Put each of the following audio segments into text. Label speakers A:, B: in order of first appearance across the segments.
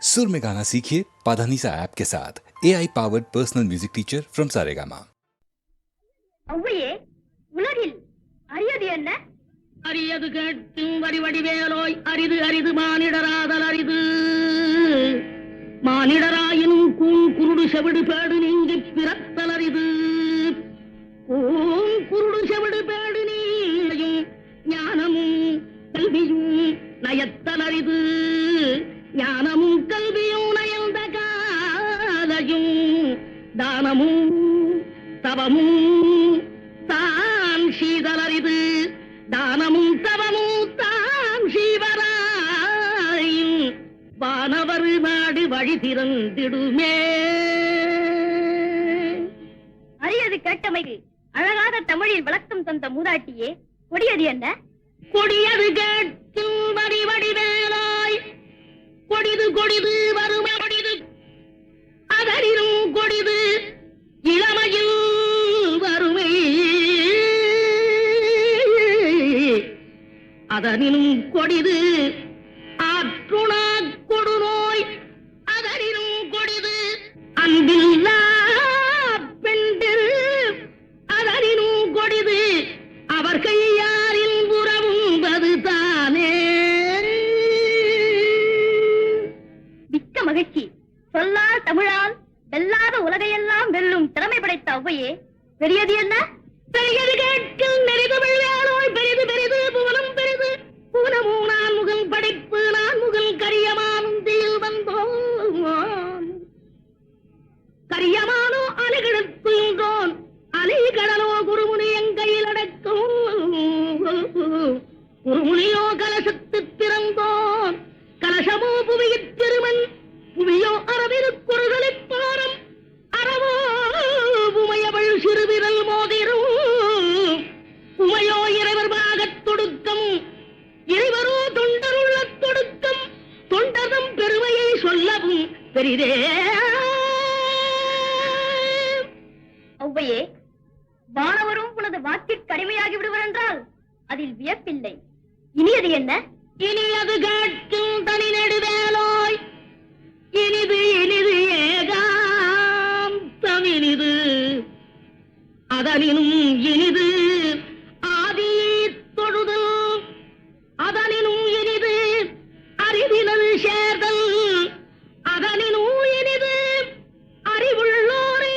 A: सुर में गाना सीखिए पाधानीसा ऐप के साथ AI powered personal music teacher from Saregama.
B: அவ்வையே, உலகில் அரியது என்ன?
C: அரியது கேட்கும் வடிவடிவேலோய், அரிது அரிது மானிடராதல் அரிது. மானிடராயினும் குருடு செவிடு பேடு நீங்கி பிறத்தல் அரிது. குருடு செவிடு பேடு நீயும் ஞானமும் கல்வியும் நயத்தல் அரிது. ஞானமும் கல்வியும் நயந்த காலையும் தானமும் தவமும் தான் சீதலரிது. தானமும் தவமும் தான் சீவராயும் வானவர் நாடு வழி திறந்திடுமே.
B: அரியது கேட்டமைக்கு அழகாத தமிழில் விளக்கம் தந்த மூதாட்டியே, கொடியது என்ன?
C: கொடியது கேட்கும் வடிவடிவேலாய், கொடிது கொடிது வறுமை கொடிது, அதனினும் கொடிது இளமையில் வறுமை. அதனினும் கொடிது ஆற்றுணா கொடுநோய், அதனினும் கொடிது அன்பில்லா பெண்டில், அதனினும் கொடிது அவர் கையாரில் உறவும்பது தானே.
B: மிக்க மகிழ்ச்சி. சொல்லால் தமிழால் வெல்லாத உலகையெல்லாம் வெல்லும் திறமை படைத்த அவ்வையே, பெரியது என்ன?
C: பெரியது கேட்கும் நெறிதமிழ் வேலோய், பெரிது பெரிது புவனம் பெரிது. புவனமும் நான் முகல் படைப்பு, நான் முகல் கரியமானுந்தியில் வந்தோம். கரியமானோ அலைகிழத்துன்றோன், அலைகடலோ குருமுனி எங்கையில் அடக்கும். குருமுனியோ கலசத்து பிறந்தோன், கலசமோ புவியிற் திருமன், புவியோ அரவிருக்குறுதலிப் பாரம். அறவோ உமையவள் சிறுவிரல் மோதிரும், உமையோ இறைவர் பாகத் தொடுக்கம், இறைவரோ தொண்டருள்ள தொடுக்கம். தொண்டரும் பெருமையை சொல்லவும் பெரிதே.
B: அவ்வையே, வானவரும் உனது வாக்கிற்கு அடிமையாகி விடுவர் என்றால் அதில் வியப்பில்லை. இனியது என்ன?
C: இனியது கேட்கும் தனி நெடுவேலோய், இனிது இனிது ஏகாந்தம் இனிது. அதனினும் இனிது ஆதி தொழுதல், அதனினும் இனிது அறிவினல் சேர்தல், அதனினும் இனிது அறிவுள்ளோரை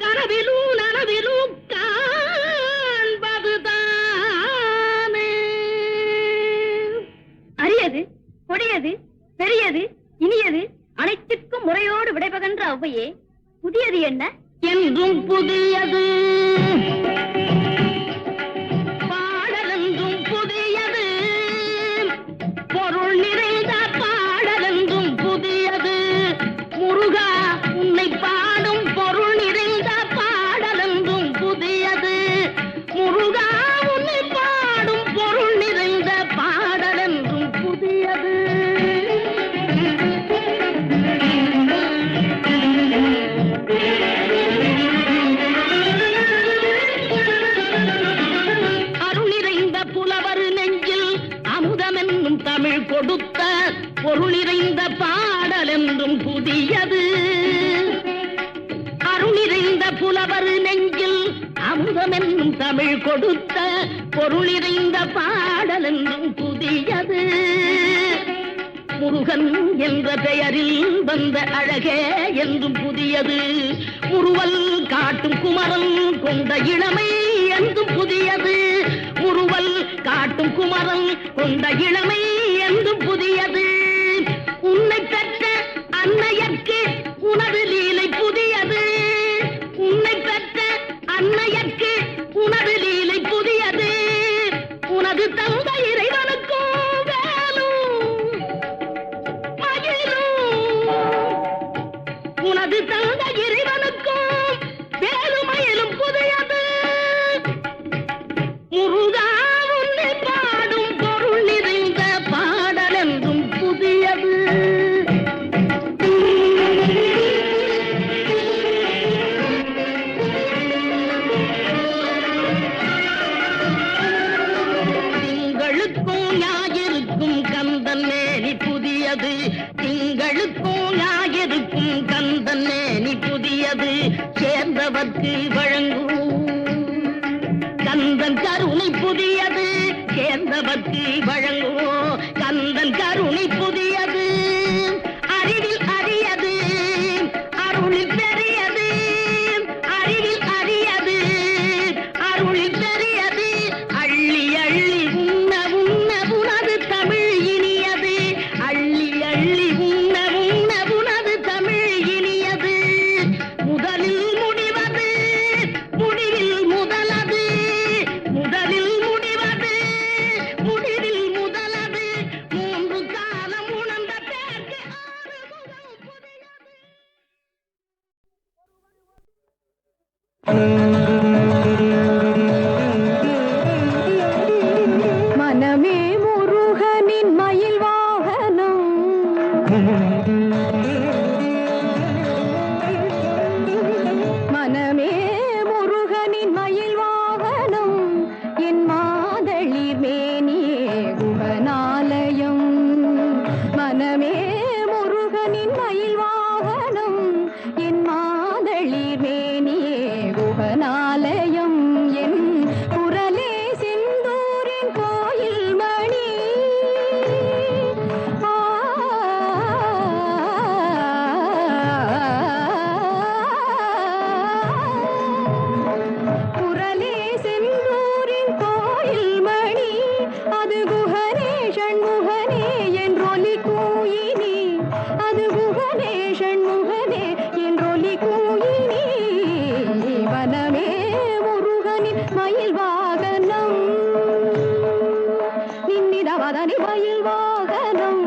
C: கனவிலும் நனவிலும் காண்பதுதானே.
B: அரியது, கொடியது, பெரியது, இனியது அனைத்திற்கும் முறையோடு விடைபகன்ற அவ்வையே, புதியது என்ன?
C: என்றும் புதியது பாடலென்றும் புதியது, பொருள் நிறைந்த பாடலென்றும் புதியது. முருகா உன்னை பாடும் பொருள் நிறைந்த பாடலென்றும் புதியது. முருகா உன்னை பாடும் பொருள் நிறைந்த பாடலென்றும் புதியது. அருளிறைந்த புலவர் நெஞ்சில் அமுதமென்னும் தமிழ் கொடுத்த பொருள் நிறைந்த பாடல் என்றும் புதியது. அருளிறைந்த புலவர் நெஞ்சில் அமுதமென்னும் தமிழ் கொடுத்த பொருள் நிறைந்த பாடல் என்றும் புதியது. முருகன் என்ற பெயரில் வந்த அழகே என்றும் புதியது. முறுவல் காட்டும் குமரன் கொண்ட இளமை என்றும் புதியது. முறுவல் காட்டும் குமரன் கொண்ட இளமை என்றும் புதியது. உன்னை பெற்ற அன்னையர்க்கு உனது லீலை புதியது. உன்னை பெற்ற அன்னையர்க்கு உனது லீலை புதியது. உனது தந்த இறைவனுக்கும் வேலும் மயிலும், உனது தந்த இறைவனுக்கும் வேலுமயிலும் புதியது. முருகா உன்னை பாடும் பொருள் நிறைந்த பாடல் என்றும் புதியது. திங்களுக்கும் ஞாயிறுக்கும் கந்தன் மேனி புதியது. திங்கள் எதுக்கும் ஞாயிறுக்கும் கந்தன் மேனி புதியது சேர்ந்தவர்க்கு வழங்கும் கந்தன் கருணை புதியது சேர்ந்தவர்க்கு வழங்கும் கந்தன் கருணை புதியது அறிவில் அரியது அருளில் பெரியது அறிவில் அரியது அருளில் பெரியது அள்ளி அள்ளி உண்ண உண்ண உனது தமிழ் இனியது அள்ளி அள்ளி உண்ண உண்ண உனது தமிழ் இனியது முதலில் முடிவது முடிவில் முதலது முதலில் முடிவது முடிவில் முதலது மூன்று காலம் உணர்ந்த பேருக்கு ஆறுமுகம் புதியது.
D: மனமே முருகனின் மயில் வாகனம் மனமே முருகனின் மயில் வாகனம் என் மாதளிர் மேனியே குகனாலயம் மனமே முருகனின் மயில் வாகனம் என் மாதளிர் மேனியே குகனாலயம் என் குரலே செந்தூரின் கோயில் மணி குரலே செந்தூரின் கோயில் மணி அது குகனே ஷண்முகனே என்றொலி கூயினி அது குகனே ஷண்முகனே என்றொலி கூயினி வனமே முருகனின் மயில் வாகனம் நின்னிதவதனி மயில் வாகனம்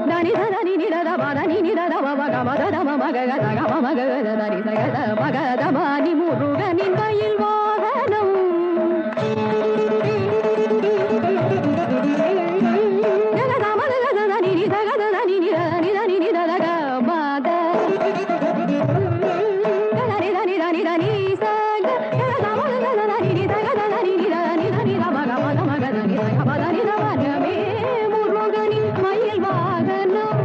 D: தனி தனி நிதத பதனி நிதத மகமதம மகதம மகதனி சகத மகதமானி முருகனின் மயில் வாகனம் முருகனின் மயில் வாகனம்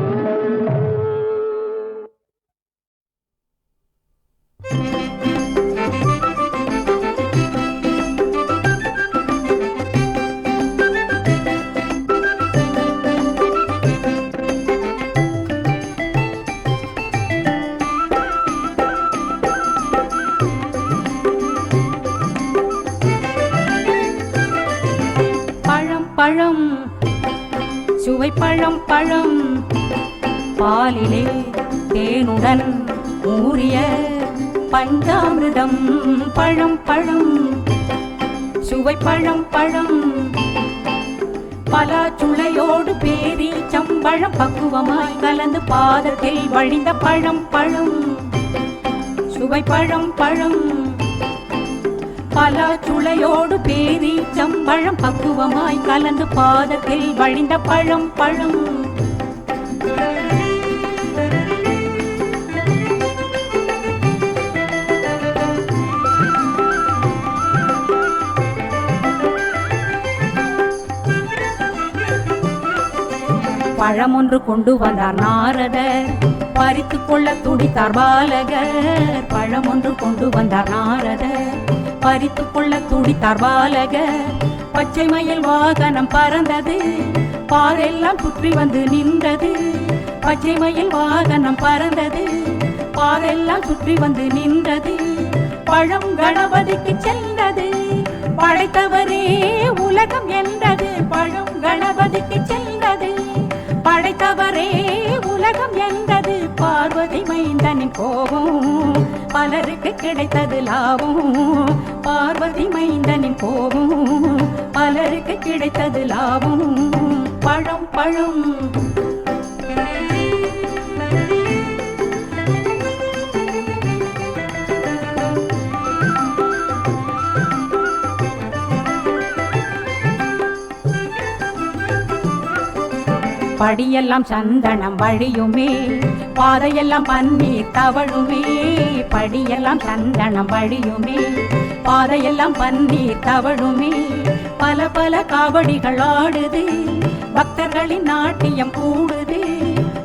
E: பழம் பழம் சுவை பழம் பழம் பாலிலே தேனுடன் ஊறிய பஞ்சாமிர்தம் பழம் பழம் சுவை பழம் பழம் பலாச்சுளையோடு பேரி சம்பழம் பக்குவமாய் கலந்து பாதத்தில் வழிந்த பழம் பழம் சுவை பழம் பழம் பலாச்சுளையோடு பேரி சம்பழம் பக்குவமாய் கலந்து பாதத்தில் வழிந்த பழம் பழம் பழம் ஒன்று கொண்டு வந்தார் நாரதர் பறித்து கொள்ள துடித்தார் பாலகர் பழம் ஒன்று கொண்டு வந்தார் நாரதர் பறித்து கொள்ள துடித்தார் பாலகர் பச்சை மயில் வாகனம் பறந்தது பாரெல்லாம் சுற்றி வந்து நின்றது பச்சை மயில் வாகனம் பறந்தது பாரெல்லாம் சுற்றி வந்து நின்றது பழம் கணபதிக்கு சென்றது படைத்தவரே உலகம் என்றது பழம் கணபதிக்கு சென்றது படைத்தவரே உலகம் என்றது பார்வதி மைந்தனின் கோபம் பலருக்கு கிடைத்தது லாபம் பார்வதி மைந்தனின் கோபம் பலருக்கு கிடைத்தது லாபம் பழம் பழம் படியெல்லாம் சந்தனம் வழியுமே பாதையெல்லாம் பன்னீர் தவழுமே படியெல்லாம் சந்தனம் வழியுமே பாதையெல்லாம் பன்னீர் தவழுமே பல பல காவடிகள் ஆடுது, பக்தர்களின் நாட்டியம் கூடுது.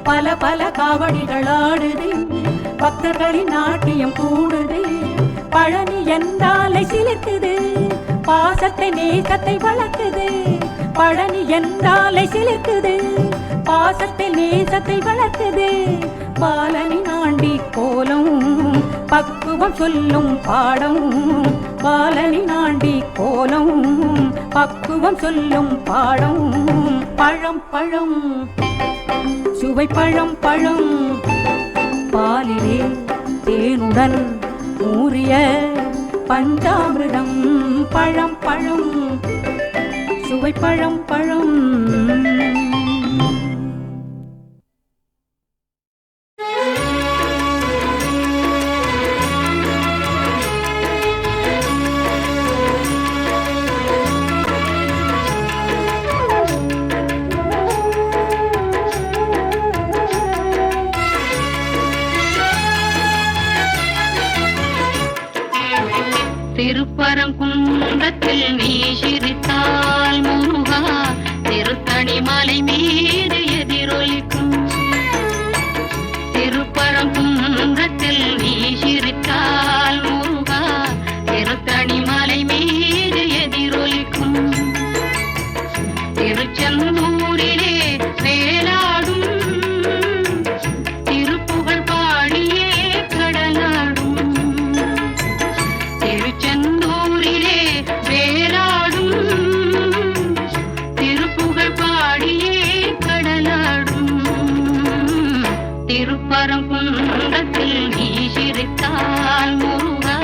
E: பல பல காவடிகள் ஆடுது, பக்தர்களின் நாட்டியம் கூடுது. பழனி என்றாலை சிலிர்க்குது, பாசத்தை நேசத்தை வளர்க்குது. பழனி என்றாலை சிலிர்க்குது, பாசத்தை நேசத்தை வளர்க்குது. பாலனி ஆண்டி கோலம் பக்குவம் சொல்லும் பாடம். பாலனி ஆண்டி கோலம் பக்குவம் சொல்லும் பாடம். பழம் பழம் சுவை பழம் பழம் பாலிலே தேனுடன் ஊறிய பஞ்சாமிர்தம். பழம் பழம் சுவை பழம் பழம்.
C: திருப்பரங்குன்றத்தில் நீ சிரித்தால் முருகா, திருத்தணி மலை மீது எதிரொலிக்கும். திருப்பரங்குன்றத்தில் நீ சிரித்தால் முருகா, திருத்தணி மலை மீது எதிரொலிக்கும். திருச்செந்தூரிலே வேலாடும் திருப்புகழ் பாடியே கடலாடும். திருச்செந்தூரிலே வேலாடும் திருப்புகழ் பாடியே கடலாடும். திருப்பரங்குன்றத்தில் நீ சிரித்தால் முருகா,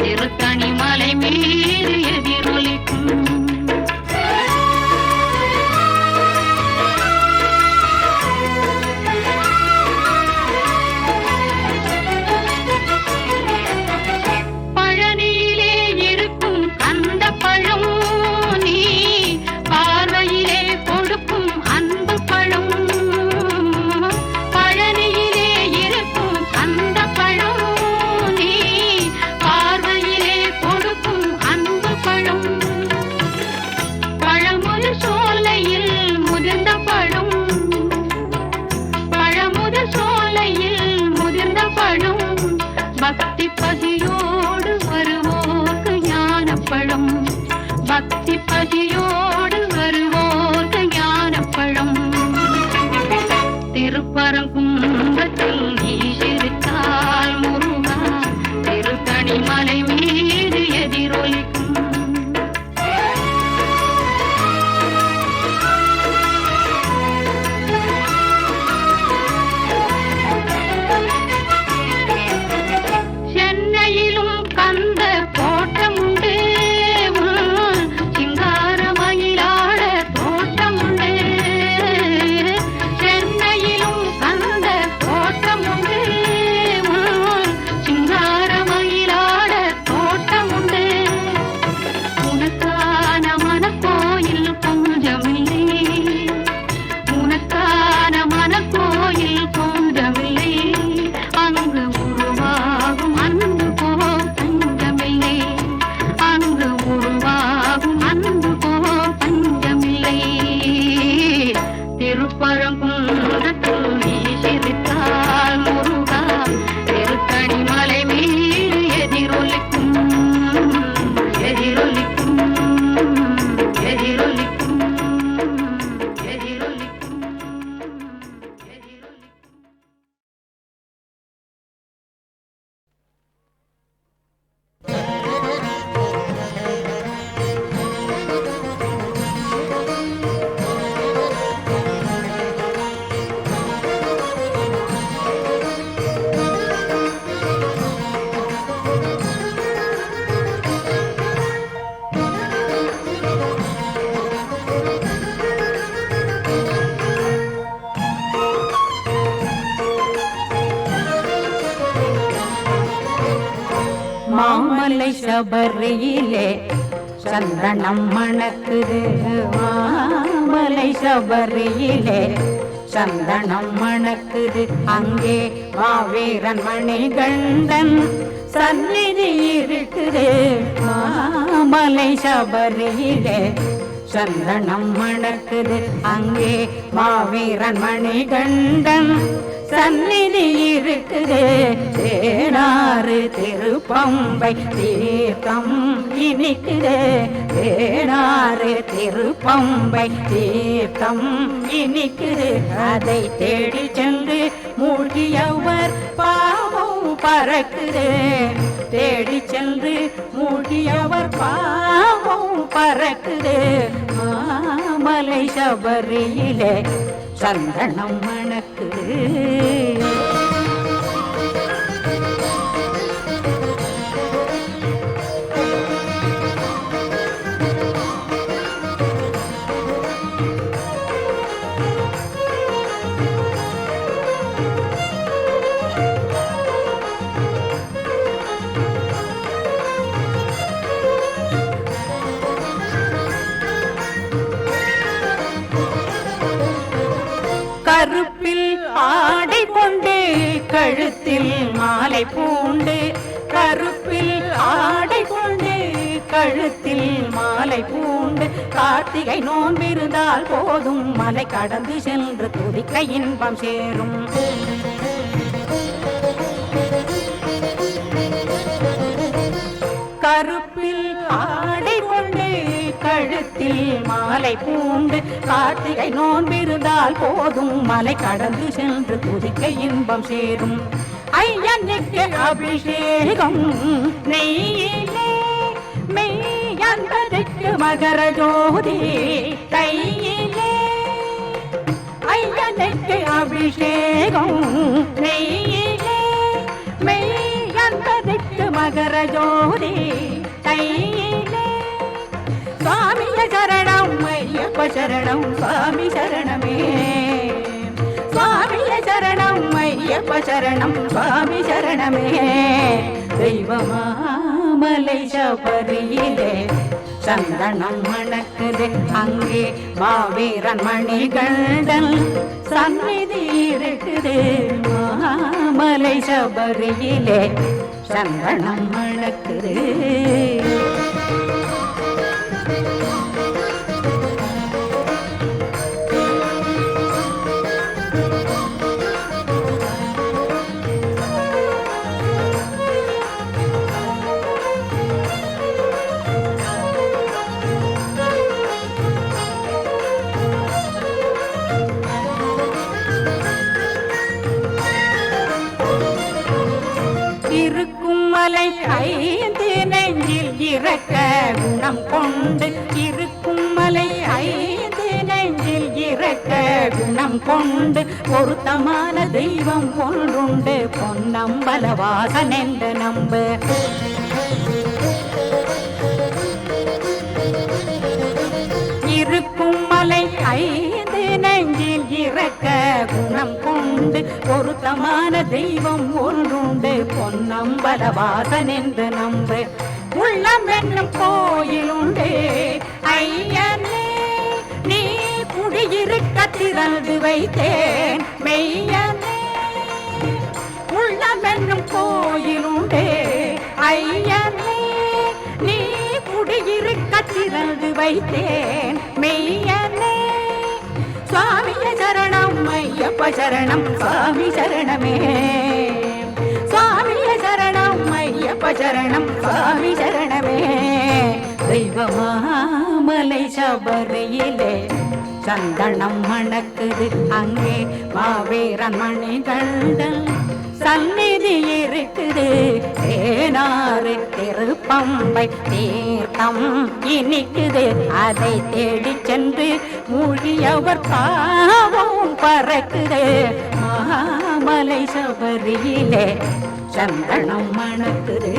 C: திருத்தணி மலை மீது எதிரொலிக்கும். பழனியிலே இருக்கும் அந்த பழம் நீ பார்வையிலே கொடுக்கும் அன்பு பழம். பழனியிலே இருக்கும் அந்த பழம் நீ பார்வையிலே கொடுக்கும் அன்பு பழம். பழமுதிர் சோலையில் முதிர்ந்த பழம். பழமுதிர் சோலையில் முதிர்ந்த பழம். பக்தி பசியோடு வருவோர்க்கு ஞானப்பழம். பக்தி பசியோடு வருவோர்க்கு ஞானப்பழம். திருப்பரங்குன்றத்தில் நீ சிரித்தால் முருகா, திருத்தணி மலை மீது எதிரொலிக்கும். சென்னையிலும் கந்த கோட்டமுண்டு, சிங்கார மயிலாட தோட்டமுண்டு. சென்னையிலும் கந்த கோட்டமுண்டு, சிங்கார மயிலாட தோட்டமுண்டு. உனக்கான மனக்கோயில் கொஞ்சமில்லை, உனக்கான மனக்கோயில் கொஞ்சமில்லை. அங்கு உருவாகும் அன்பு போல் பஞ்சமில்லை, அங்கு உருவாகும் அன்பு போல் பஞ்சமில்லை. திருப்பரங்குன்றத்தில் நீ சிரித்தால் முருகா, திருத்தணி மலை மீது எதிரொலிக்கும். எதிரொலிக்கும் எதிரொலிக்கும் எதிரொலிக்கும் எதிரொலிக்கும்.
E: மாமலை சபரியிலே சந்தனம் மணக்குது. மாமலை சபரியிலே சந்தனம் மணக்குது. அங்கே மாவீரன் மணிகண்டன் சந்நிதி இருக்குது மாமலை சபரியிலே சந்தனம் மணக்குது அங்கே மாவீரன் மணிகண்டன் சந்நிதி இருக்குது தேனாறு திருப்பம்பை தீர்த்தம் இனிக்குது தேனாறு திருப்பம்பை தீர்த்தம் இனிக்குது அதை தேடி சென்று மூழ்கியவர் பாவம் பறக்குது தேடி சென்று மூழ்கியவர் பாவம் பறக்குது மாமலை சபரியிலே சந்தனம் மணக்குது கருப்பில் ஆடை கொண்டு கழுத்தில் மாலை பூண்டு கருப்பில் ஆடை கொண்டு கழுத்தில் மாலை பூண்டு கார்த்திகை நோன்பிருந்தால் போதும் மலை கடந்து சென்று துதிக்க இன்பம் சேரும் கருப்பில் ஆடை கொண்டு கழுத்தில் மாலை பூண்டு கார்த்திகை நோன்பிருந்தால் போதும் மலை கடந்து சென்று துதிக்க இன்பம் சேரும் ஐயனுக்கு அபிஷேகம் நெய்யிலே மெய்யன்பருக்கு மகர ஜோதி கையிலே ஐயனுக்கு அபிஷேகம் நெய்யிலே மெய்யன்பருக்கு மகர ஜோதி கையிலே சுவாமிய சரணம் ஐயப்ப சரணம் சுவாமி சரணமே சுவாமிய சரணம் ஐயப்ப சரணம் சுவாமி சரணமே தெய்வமாமலை சபரியிலே சந்தனம் மணக்குது அங்கே மாவீரன் மணிகண்டன் சந்நிதி இருக்குது மாமலை சபரியிலே சந்தனம் மணக்குது இருக்கும் மலை ஐந்து நெஞ்சில் இறக்க குணம் கொண்டு இருக்கும் மலை ஐந்து நெஞ்சில் இறக்க குணம் கொண்டு பொருத்தமான தெய்வம் ஒன்றுண்டு பொன்னம்பலவாசன் என்று நம்பு இருக்கும் மலை ஐந்து நெஞ்சில் இறக்க குணம் கொண்டு பொருத்தமான தெய்வம் ஒன்றுண்டு பொன்னம்பலவாசன் என்று நம்பு உள்ளம் என்னும் கோயிலுண்டு ஐயனே நீ குடியிருக்க திறந்து வைத்தேன் மெய்யனே உள்ளம் என்னும் கோயிலுண்டு ஐயனே நீ குடியிருக்க திறந்து வைத்தேன் மெய்யனே சுவாமிய சரணம் ஐயப்ப சரணம் சுவாமி சரணமே சுவாமிய சரணம் ஐயப்ப சரணம் சுவாமி சரணமே தெய்வமாமலை சபரியிலே சந்தனம் மணக்குது அங்கே மாவீரன் மணிகண்டன் சந்நிதி இருக்குது தேனாறு திருப்பம்பை தீர்த்தம் இனிக்குது அதை தேடி சென்று மூழ்கியவர் பாவம் பறக்குது மாமலை சபரியிலே சந்தனம் மணக்குது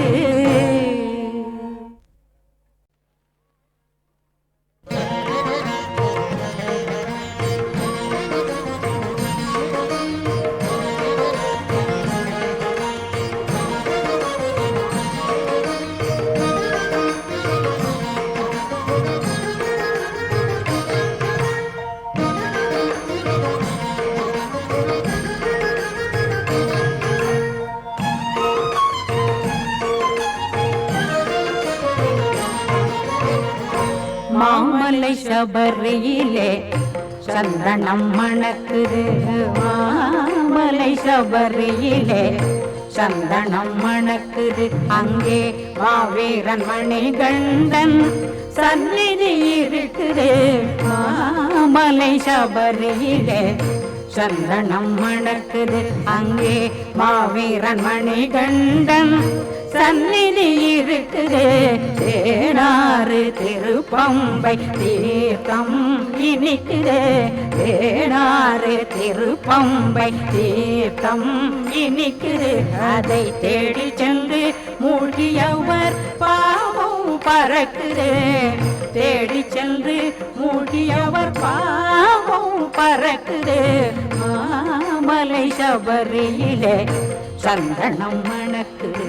E: சபரியிலே சந்தனம் மணக்குது மாமலை சபரியிலே சந்தனம் மணக்குது அங்கே மாவீரன் மணிகண்டன் சந்நிதி இருக்குது மாமலை சபரியிலே சந்தனம் மணக்குது அங்கே மாவீரன் மணிகண்டன் சந்நிதி இருக்குது தேனாறு திருப்பம்பை தீர்த்தம் இனிக்குது தேனாறு திருப்பம்பை தீர்த்தம் இனிக்குது அதை தேடி சென்று மூழ்கியவர் பாவம் பறக்குது தேடி சென்று மூழ்கியவர் பாவம் பறக்குது மாமலை சபரியிலே சந்தனம் மணக்குது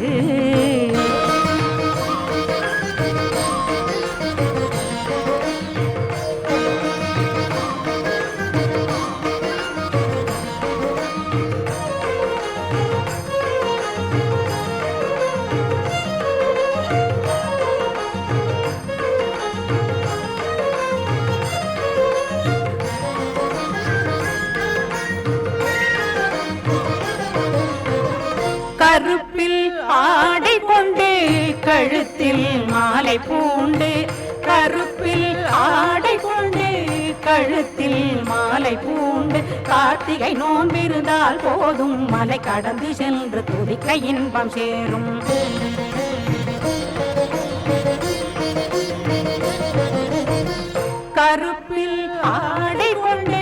E: கருப்பில் ஆடை கொண்டு கழுத்தில் மாலை பூண்டு கருப்பில் ஆடை கொண்டு கழுத்தில் மாலை பூண்டு கார்த்திகை நோன்பிருந்தால் போதும் மலை கடந்து சென்று துதிக்க இன்பம் சேரும் கருப்பில் ஆடை கொண்டு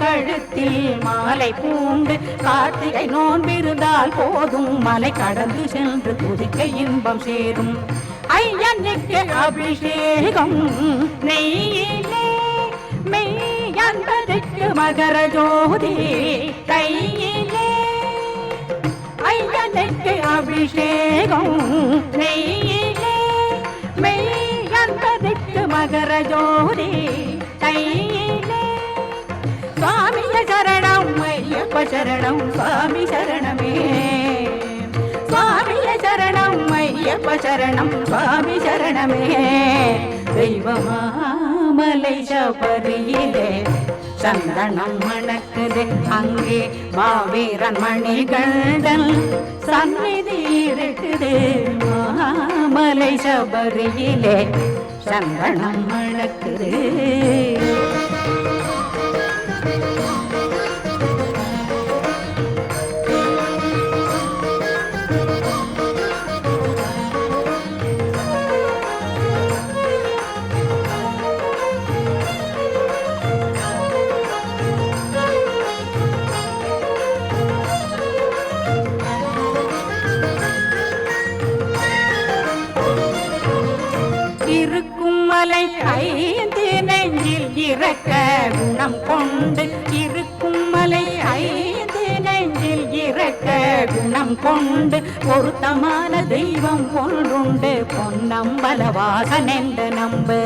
E: கழுத்தில் மாலை பூண்டு கார்த்திகை நோன்பிருந்தால் போதும் மலை கடந்து சென்று துதிக்க இன்பம் சேரும் ஐயனுக்கு அபிஷேகம் நெய்யிலே மெய்யன்பதற்கு மகர ஜோதி கையிலே ஐயனுக்கு அபிஷேகம் நெய்யிலே மெய்யன்பதற்கு மகர ஜோதி கையிலே சுவாமிய சரணம் ஐயப்ப சரணம் சுவாமி சரணமே சுவாமிய சரணம் ஐயப்ப சரணம் சுவாமி சரணமே தெய்வமாமலை சபரியிலே சந்தனம் மணக்குது அங்கே மாவீரன் மணிகண்டன் சந்நிதி இருக்குது மாமலை சபரியிலே சந்தனம் மணக்குது மலை ஐந்து நெஞ்சில் இறக்க குணம் கொண்டு இருக்கும் மலை ஐந்து நெஞ்சில் இறக்க குணம் கொண்டு பொருத்தமான தெய்வம் ஒன்றுண்டு பொன்னம்பலவாசன் என்று நம்பு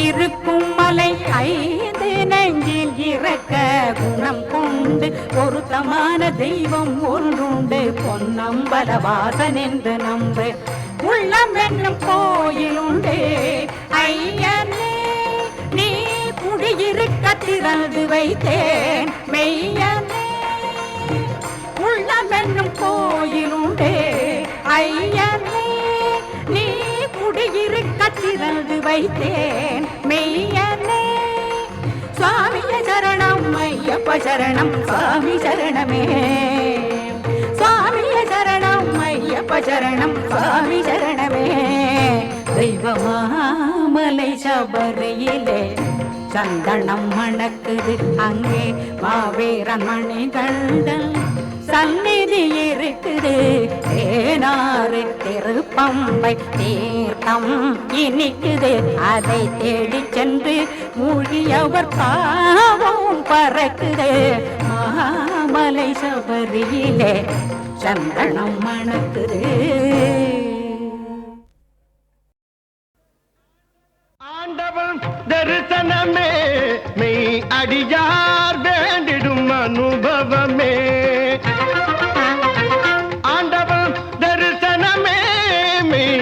E: இருக்கும் மலை ஐந்து நெஞ்சில் இறக்க குணம் கொண்டு பொருத்தமான தெய்வம் ஒன்றுண்டு பொன்னம்பலவாசன் என்று நம்பு உள்ளம் என்னும் கோயிலுண்டு ஐயனே நீ குடியிருக்க திறந்து வைத்தேன் மெய்யனே உள்ளம் என்னும் கோயிலுண்டு ஐயனே நீ குடியிருக்க திறந்து வைத்தேன் மெய்யனே சுவாமிய சரணம் ஐயப்ப சரணம் சுவாமி சரணமே சுவாமிய சரணம் ஐயப்ப சரணம் சுவாமி சரணமே தெய்வமாமலை சபரியிலே சந்தனம் மணக்குது அங்கே மாவீரன் மணிகண்டன் சந்நிதி இருக்குது தேனாறு திருப்பம்பை தீர்த்தம் இனிக்குது அதை தேடி சென்று மூழ்கியவர் பாவம் பறக்குது மாமலை சபரியிலே சந்தனம் மணக்குது
F: ஆண்டவன் தரிசனமே மெய் அடியார் வேண்டிடும் அனுபவமே ஆண்டவன் தரிசனமே மெய்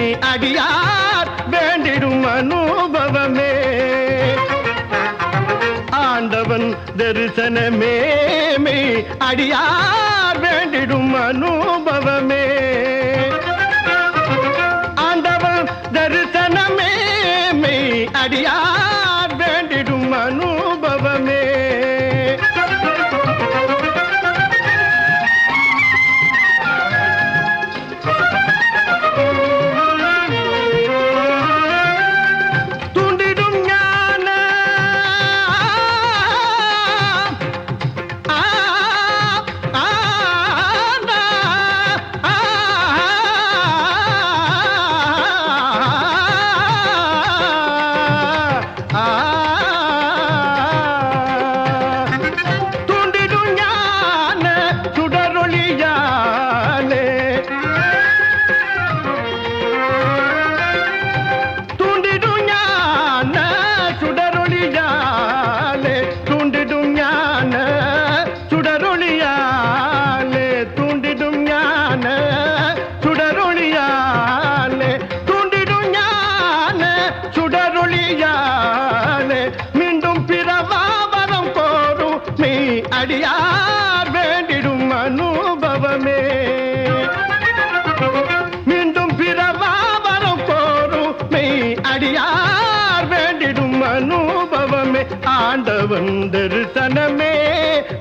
F: தரிசனமே மெய் அடியார் வேண்டிடும் அனுபவமே ஆண்டவன் தரிசனமே மெய் அடியார் வேண்டிடும் அனுபவமே அடியார் வேண்டிடும் அனுபவமே மீண்டும் பிறவாவரம் கோரும் மெய் அடியார் வேண்டிடும் அனுபவமே ஆண்டவன் தரிசனமே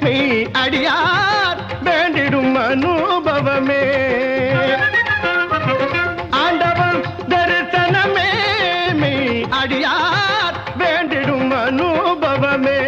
F: மெய் அடியார் வேண்டிடும் அனுபவமே ஆண்டவன் தரிசனமே மெய் அடியார் வேண்டிடும் அனுபவமே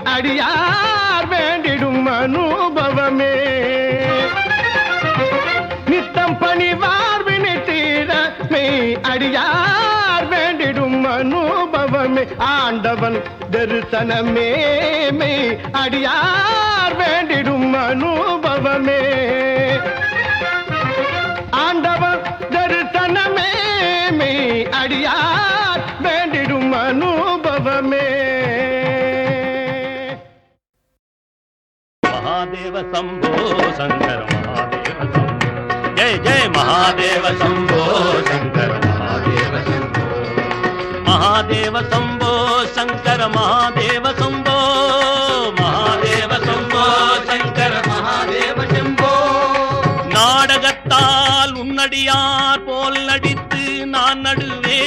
F: அடியார் வேண்டிடும் அனுபவமே நித்தம் பணிவார் வினை தீர மெய் அடியார் வேண்டிடும் அனுபவமே ஆண்டவன் தரிசனமே மெய் அடியார் வேண்டிடும் அனுபவமே ஆண்டவன் தரிசனமே மெய் அடியார் வேண்டிடும் அனுபவமே
G: महादेव शंभो शंकर महादेव शंभो जय जय महादेव शंभो शंकर महादेव शंभो महादेव शंभो शंकर महादेव शंभो महादेव शंभो शंकर महादेव शंभो நாடகத்தால் உன்னடியார் போல் நடித்து நான் நடுவே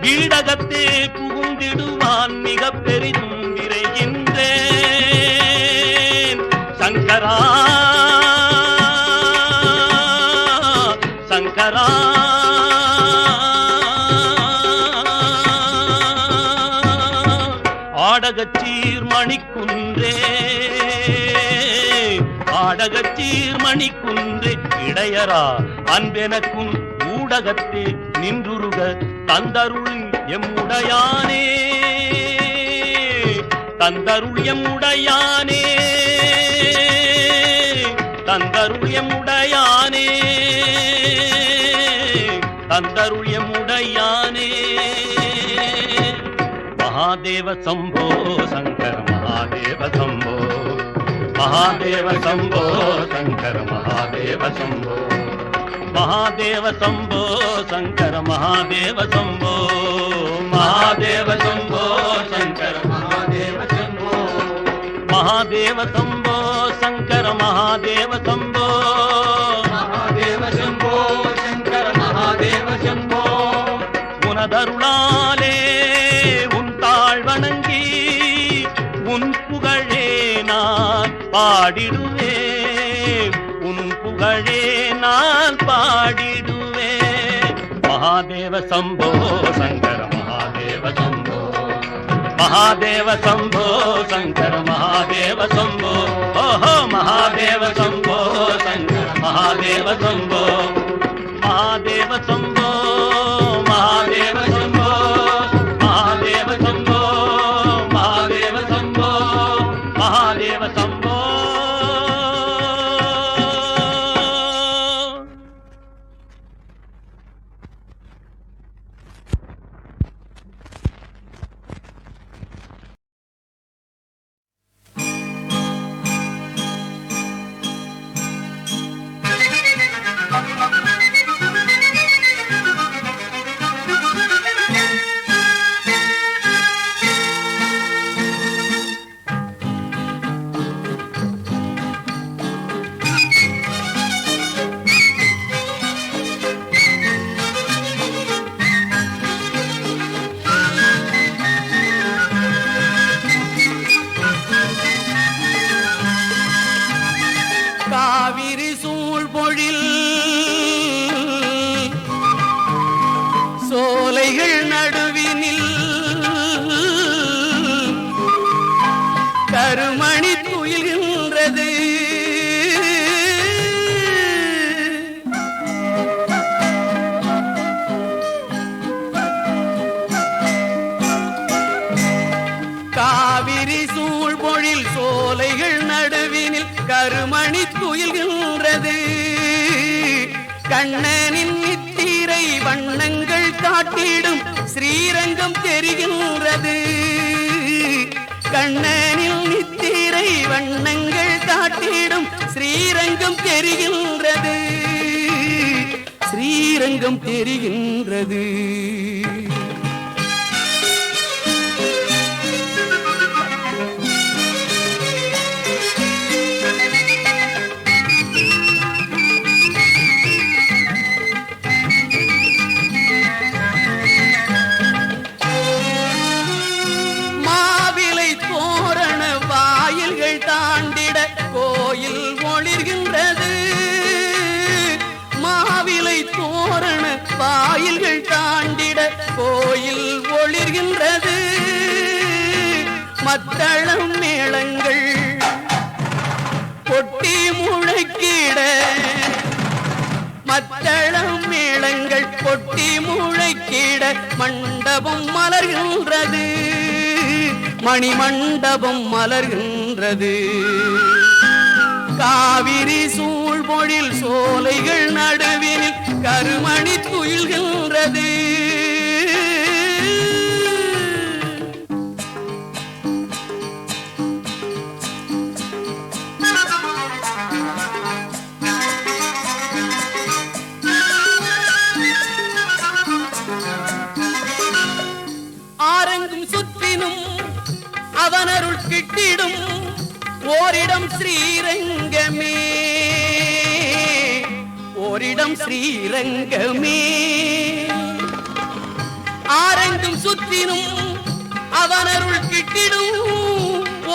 G: வீடகத்தே புகுந்திடுவான் மிக பெரிதும் சங்கரா சங்கரா ஆடகச்சீர் மணிக்குன்றே ஆடகச்சீர் மணிக்குன்றே இடையரா அன்பெனக்கும் ஊடகத்தே நின்றுருக தந்தருள் எம்முடையானே தந்தருள் எம்முடையானே தந்தருள் எம்முடையானே தந்தருள் எம்முடையானே महादेव शंभो शंकर महादेव शंभो महादेव शंभो शंकर महादेव शंभो महादेव शंभो शंकर महादेव शंभो महादेव शंभो शंकर महादेव शंभो महादेव शंभो शंकर महादेव शंभो महादेव शंभो शंकर महादेव शंभो உனதருளாலே உன் தாழ் வணங்கி உன் புகழ் பாடிடுவேன் உன் புகழே நான் பாடிடுவேன். மகாதேவ சம்போ சங்கர மகாதேவ சம்போ மகாதேவ சம்போ சங்கர மகாதேவ சம்போ ஓஹோ மகாதேவ சம்போ சங்கர மகாதேவ சம்போ மகாதேவ சம்போ மகாதேவ சம்போ மகாதேவ சம்போ மகாதேவ சம்போ மகாதேவ சம்போ.
F: காவிரி சூழ்பொழில் சோலைகள் நடுவினில் கருமணி துயில்கின்றது. காவிரி சூழ்பொழில் சோலைகள் நடுவினில் கருமணி துயில்கின்றது. கண்ணனின் நித்திரை வண்ணங்கள் காட்டிடும் ஸ்ரீரங்கம் தெரிகின்றது. கண்ணனின் நித்திரை வண்ணங்கள் காட்டிடும் ஸ்ரீரங்கம் தெரிகின்றது. ஸ்ரீரங்கம் தெரிகின்றது. தாண்டிட கோயில் ஒளிர்கின்றது. மாவிலை தோரண வாயில்கள் தாண்டிட கோயில் ஒளிர்கின்றது. மத்தளம் மேளங்கள் கொட்டி முழக்கிட மத்தளம் மேளங்கள் கொட்டி முழக்கிட மண்டபம் மலர்கின்றது. மணிமண்டபம் மலர்கின்றது. காவிரி சூழ்பொழில் சோலைகள் நடுவினில் கருமணி துயில்கின்றது. ஆரங்கும் சுற்றினும் அவனருள் கிட்டிடும் ஓரிடம் ஸ்ரீரங்கமே. ஓரிடம் ஸ்ரீரங்கமே. ஆரங்கும் சுற்றினும் அவனருள் கிட்டிடும்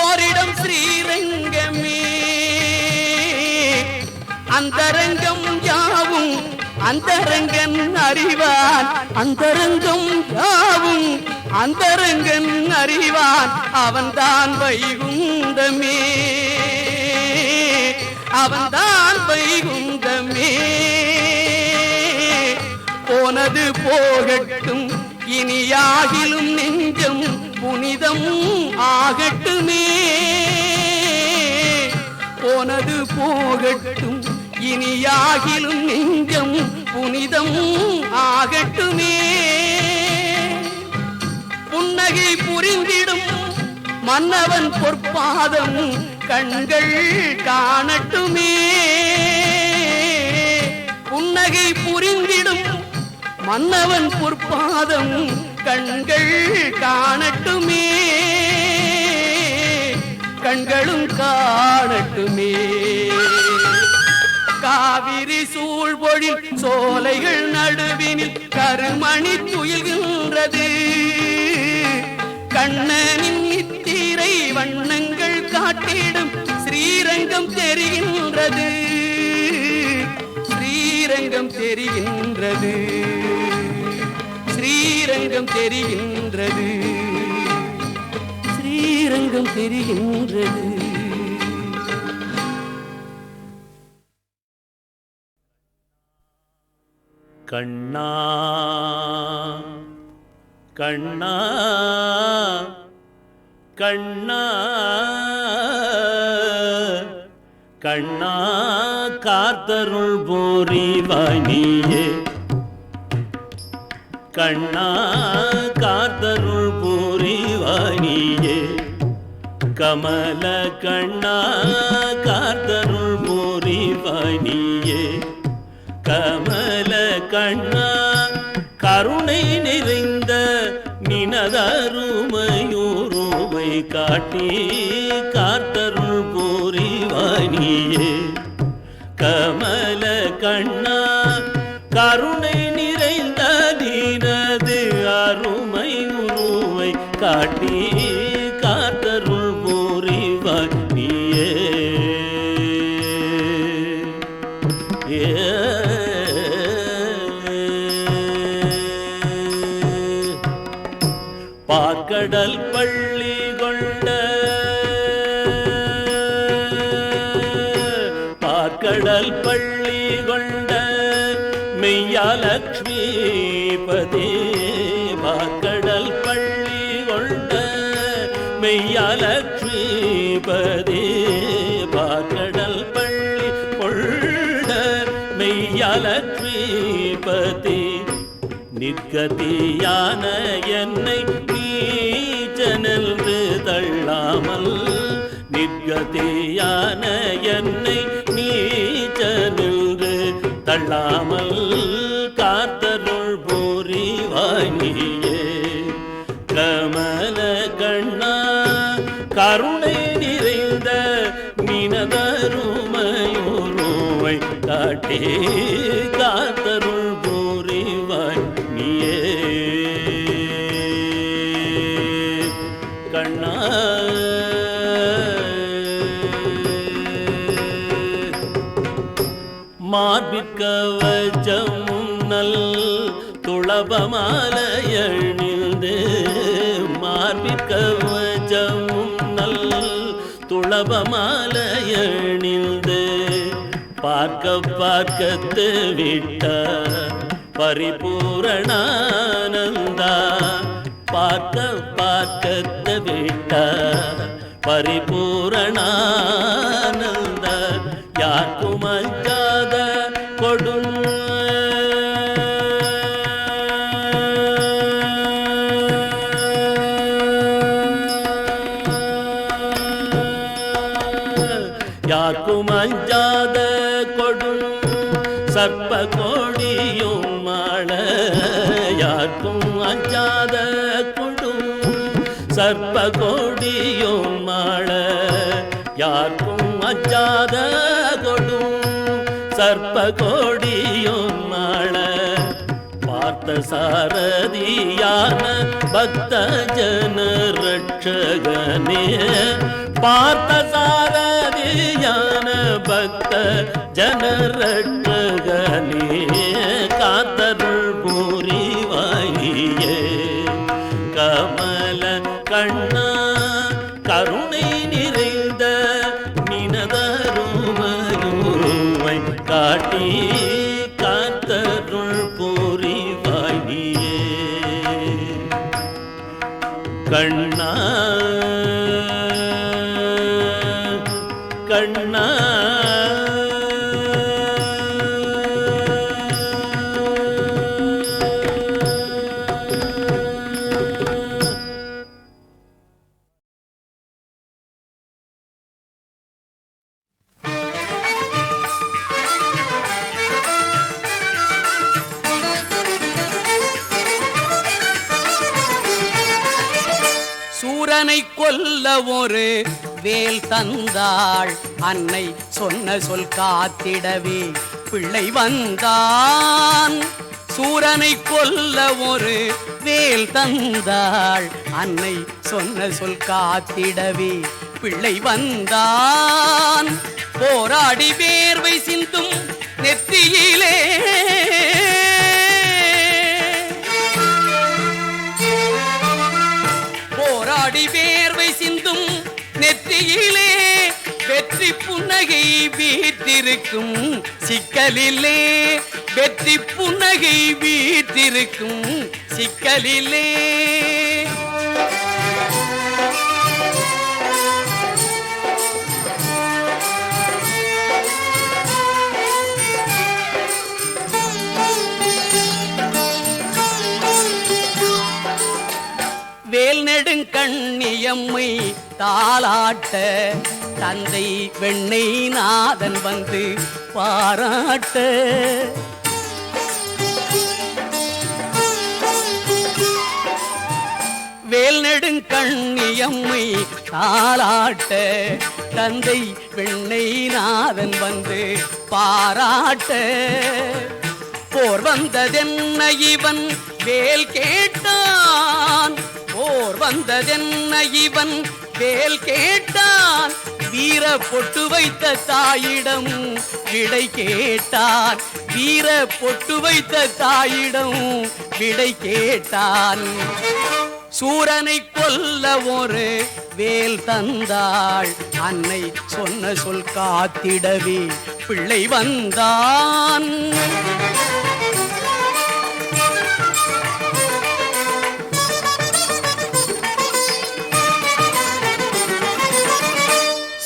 F: ஓரிடம் ஸ்ரீரங்கமே. அந்தரங்கம் யாவும் அந்தரங்கன் அறிவான். அந்தரங்கம் யாவும் அந்தரங்கன் அறிவான். அவன்தான் வைகுந்தமே. அவன்தான் வைகுந்தமே. போனது போகட்டும் இனியாகிலும் நெஞ்சம் புனிதம் ஆகட்டுமே. போனது போகட்டும் இனியாகிலும் நெஞ்சம் புனிதம் ஆகட்டுமே. புன்னகை புரிந்திடும் மன்னவன் பொற்பாதம் கண்கள் காணட்டுமே. புன்னகை புரிந்திடும் மன்னவன் பொற்பாதம் கண்கள் காணட்டுமே. கண்களும் காணட்டுமே. காவிரி சூழ்பொழில் சோலைகள் நடுவினில் கருமணி துயில்கின்றது. கண்ணனின் நித்திரை வண்ணங்கள் காட்டிடும் ஸ்ரீரங்க தெரிகின்றது, ஸ்ரீரங்கம் தெரிகின்றது, ஸ்ரீரங்கம் தெரிகின்றது, ஸ்ரீரங்கம் தெரிகின்றது.
G: கண்ணா கண்ணா கண்ணா கண்ணா காத்தருள் புரிவாய் நீயே, கண்ணா காத்தருள் புரிவாய் நீயே, கமல கண்ணா காத்தருள் புரிவாய் நீயே, கமல கண்ணா கருணை நிறைந்த நினதருமையுருவை காட்டி காத்தருள் புரிவாய் நீயே, கமல கண்ணா கருணை நிறைந்த நினது அருமை உருவை காட்டி காத்தருள் புரிவாய் நீயே. பாக்கடல் பள்ளி கொண்ட பாக்கடல் பள்ளி கொண்ட மெய்யாலக்ஷ்மிபதி, பாக்கடல் பள்ளி கொண்ட மெய்யாலக்ஷ்மிபதி, பாக்கடல் பள்ளி கொண்ட மெய்யாலக்ஷ்மிபதி, நிற்கதியான என்னை நீச்சனென்று தள்ளாமல், நிற்கதியான என்னை நீச்சனென்று தள்ளாமல் காத்தருள் புரிவாய் நீயே, கமல கண்ணா கருணை நிறைந்த நினதருமையுருவை காட்டி காத்தருள் புரிவாய் நீயே, கண்ணா மார்பிற்கவச்சமும் நல் துளபமாலையணிந்து, மார்பிற்கவச்சமும் நல் துளபமாலையணிந்து, பார்க்க பார்க்கத்து விட்ட பரிபூரணானந்தா, பார்க்க பார்க்கத்து விட்ட பரிபூரணானந்த, யாருக்கும் அஞ்சாத கொடும் யாருக்கும் அஞ்சாத கொடும் சர்ப்ப கோடியும் மாள, யாருக்கும் அஞ்சாத கொடும் சர்ப்ப கோடியும் மாள, யாருக்கும் அஞ்சாத கொடும் சர்ப்ப கோடியும் மாள, பார்த்த சாரதியான பக்த ஜன ரட்சகனே, பார்த்த சாரதியான பக்த ஜன ரட்சகனே, காத்தருள் புரிவாய் நீயே, கமல கண்ணா கருணை நிறைந்த நினதருமையுருவை காட்டி காத்தருள் புரிவாய் நீயே, கண்ணா கண்ணா
F: சூரனை கொல்ல ஒரு வேல் தந்தாள், அன்னை சொன்ன சொல் காத்திடவே பிள்ளை வந்தான். சூரனை கொல்ல ஒரு வேல் தந்தாள், அன்னை சொன்ன சொல் காத்திடவே பிள்ளை வந்தான். போராடி வேர்வை சிந்தும் நெற்றியிலே போராடி வேர்வை சிந்தும் நெற்றியிலே வெற்றி புன்னகை வீற்றிருக்கும் சிக்கலிலே வெற்றி புன்னகை வீற்றிருக்கும் சிக்கலிலே. வேல் நெடுங்கண்ணியம்மை தாளாட்ட தந்தை வெண்ணை நாதன் வந்து பாராட்ட. வேல் நெடுங்கண்ணியம்மை தாளாட்ட தந்தை வெண்ணை நாதன் வந்து பாராட்ட. போர் வந்ததென்ன இவன் வேல் கேட்டான். போர் வந்ததென்ன இவன் வேல் கேட்டான். வீர பொட்டு வைத்த தாயிடம் விடை கேட்டான். வீர பொட்டு வைத்த தாயிடம் விடை கேட்டான். சூரனை கொல்ல ஒரு வேல் தந்தாள். அன்னை சொன்ன சொல் காத்திடவே பிள்ளை வந்தான்.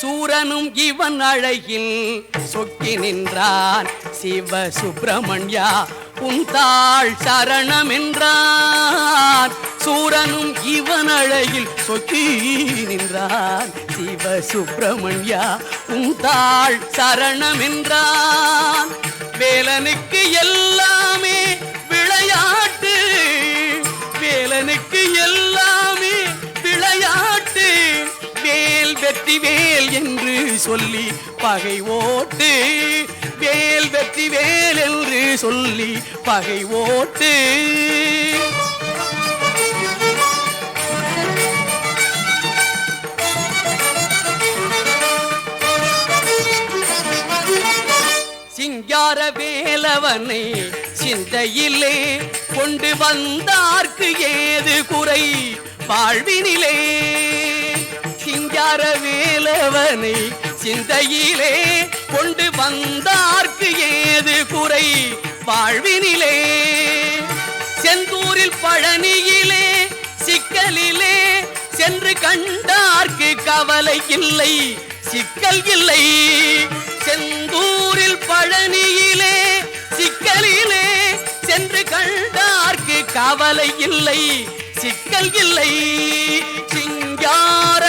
F: சூரனும் இவன் அழகில் சொக்கி நின்றான். சிவ சுப்பிரமணியா உன் தாள் சரணம் என்றான். சூரனும் இவன் அழகில் சொக்கி நின்றான். சிவ சுப்பிரமணியா உன் தாள் சரணம் என்றான். வேலனுக்கு எல்லாமே விளையாட்டு. வேலனுக்கு எல்லாமே விளையாட்டு. வேல் வெற்றி வேல் என்று சொல்லி பகை ஓட்டு. வேல் வெற்றி வேல் என்று சொல்லி பகை ஓட்டு. சிங்கார வேலவனை சிந்தையிலே கொண்டு வந்தார்க்கு ஏது குறை வாழ்வினிலே. சிங்கார வேலவனை சிந்தையிலே கொண்டு வந்தார்க்கு ஏது குறை வாழ்வினிலே. செந்தூரில் பழனியிலே சிக்கலிலே சென்று கண்டார்க்கு கவலை இல்லை சிக்கல் இல்லை. செந்தூரில் பழனியிலே சிக்கலிலே சென்று கண்டார்க்கு கவலை இல்லை சிக்கல் இல்லை. சிங்கார